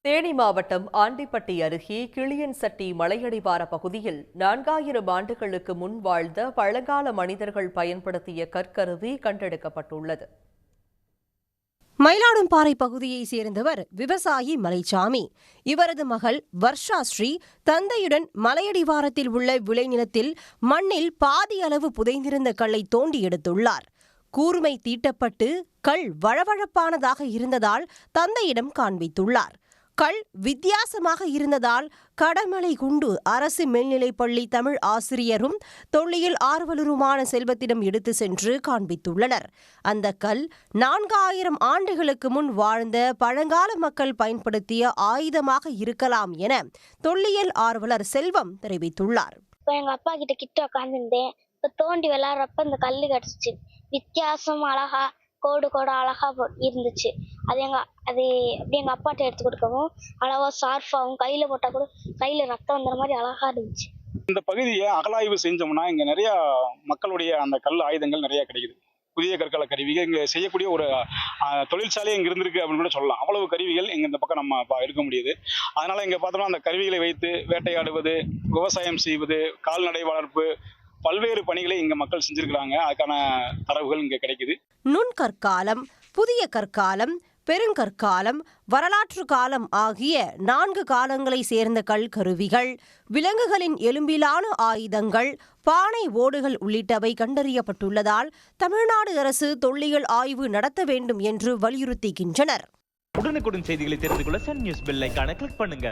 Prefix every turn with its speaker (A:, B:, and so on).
A: தேனி மாவட்டம் ஆண்டிப்பட்டி அருகே கிளியன்சட்டி மலையடிவார பகுதியில் 4000 ஆண்டுகளுக்கு முன் வாழ்ந்த பழங்கால மனிதர்கள் பயன்படுத்திய கற்கருவி கண்டெடுக்கப்பட்டுள்ளது.
B: மயிலாடும்பாறை பகுதியைச் சேர்ந்தவர் விவசாயி மலைச்சாமி. இவரது மகள் வர்ஷாஸ்ரீ தந்தையுடன் மலையடிவாரத்தில் உள்ள விளைநிலத்தில் மண்ணில் பாதி அளவு புதைந்திருந்த கல்லை தோண்டி எடுத்துள்ளார். கூர்மை தீட்டப்பட்டு கல் வழவழப்பானதாக இருந்ததால் தந்தையிடம் காண்பித்துள்ளார். கல் வித்தியாசமாக இருந்ததால் கடமலை குண்டு அரசு மேல்நிலைப்பள்ளி தமிழ் ஆசிரியரும் தொல்லியல் ஆர்வலருமான செல்வத்திடம் எடுத்து சென்று காண்பித்துள்ளனர். அந்த கல் 4000 ஆண்டுகளுக்கு முன் வாழ்ந்த பழங்கால மக்கள் பயன்படுத்திய ஆயுதமாக இருக்கலாம் என தொல்லியல் ஆர்வலர் செல்வம் தெரிவித்துள்ளார்.
C: எங்க அப்பா கிட்ட உட்காந்துருந்தேன். தோண்டி விளையாடுறப்ப இந்த கல்லு கிடைச்சிச்சு. வித்தியாசம் அழகா கோடு அழகா இருந்துச்சு. அது எங்க அப்பாட்ட எடுத்து கொடுக்கவும் அழகா ஷார்ப்பாகவும் கையில போட்டா கூட கையில ரத்தம் வந்த மாதிரி அழகா இருந்துச்சு.
D: இந்த பகுதியை அகலாய்வு செஞ்சோம்னா இங்க நிறைய மக்களுடைய அந்த கல் ஆயுதங்கள் நிறைய கிடைக்குது. புதிய கற்கால கருவிகள் இங்க செய்யக்கூடிய ஒரு தொழிற்சாலை இங்க இருந்திருக்கு அப்படின்னு கூட சொல்லலாம். அவ்வளவு கருவிகள் இங்க இந்த பக்கம் நம்ம இருக்க முடியுது. அதனால இங்க பார்த்தோம்னா அந்த கருவிகளை வைத்து வேட்டையாடுவது, விவசாயம் செய்வது, கால்நடை வளர்ப்பு, பல்வேறு பணிகளை இங்க மக்கள் செஞ்சிருக்கிறாங்க. அதுக்கான தரவுகள் இங்க கிடைக்குது.
B: நுண்கற்காலம், புதிய கற்காலம், பெருங்கற்காலம், வரலாற்று காலம் ஆகிய 4 காலங்களை சேர்ந்த கல்கருவிகள், விலங்குகளின் எலும்பிலான ஆயுதங்கள், பானை ஓடுகள் உள்ளிட்டவை கண்டறியப்பட்டுள்ளதால் தமிழ்நாடு அரசு தொல்லியல் ஆய்வு நடத்த வேண்டும் என்று வலியுறுத்துகின்றனர்.
E: உடனுக்குடன் செய்திகளை தெரிந்து கொள்ள சன் நியூஸ் பெல் ஐகானை கிளிக் பண்ணுங்க.